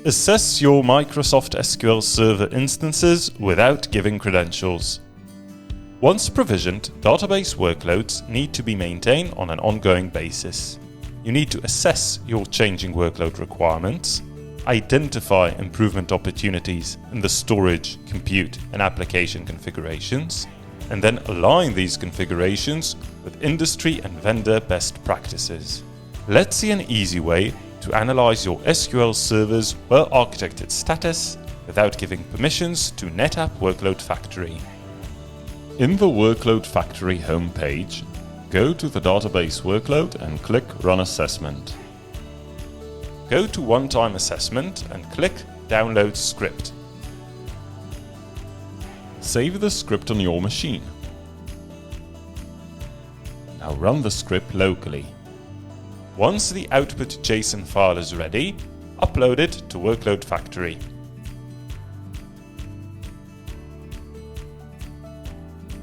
Assess your Microsoft SQL Server instances without giving credentials. Once provisioned, database workloads need to be maintained on an ongoing basis. You need to assess your changing workload requirements, identify improvement opportunities in the storage, compute, and application configurations, and then align these configurations with industry and vendor best practices. Let's see an easy way to analyze your SQL Server's well-architected status without giving permissions to NetApp Workload Factory. In the Workload Factory homepage, go to the database workload and click Run Assessment. Go to One-Time Assessment and click Download Script. Save the script on your machine. Now run the script locally. Once the output JSON file is ready, upload it to Workload Factory.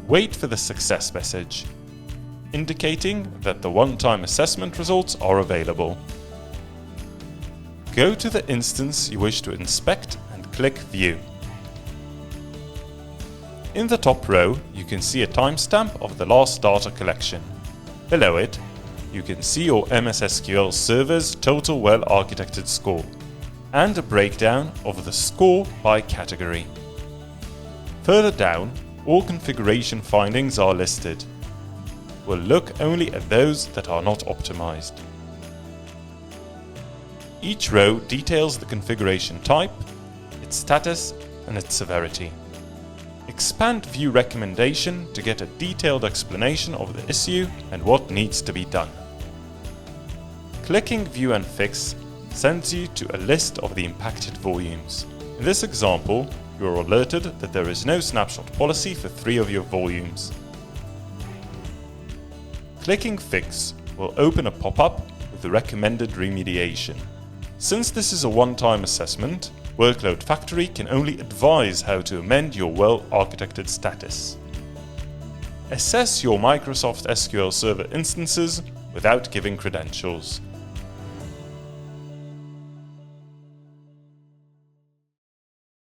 Wait for the success message, indicating that the one-time assessment results are available. Go to the instance you wish to inspect and click View. In the top row, you can see a timestamp of the last data collection. Below it, you can see your MS SQL Server's total well-architected score and a breakdown of the score by category. Further down, all configuration findings are listed. We'll look only at those that are not optimized. Each row details the configuration type, its status, and its severity. Expand View Recommendation to get a detailed explanation of the issue and what needs to be done. Clicking View and Fix sends you to a list of the impacted volumes. In this example, you are alerted that there is no snapshot policy for 3 of your volumes. Clicking Fix will open a pop-up with the recommended remediation. Since this is a one-time assessment, Workload Factory can only advise how to amend your well-architected status. Assess your Microsoft SQL Server instances without giving credentials.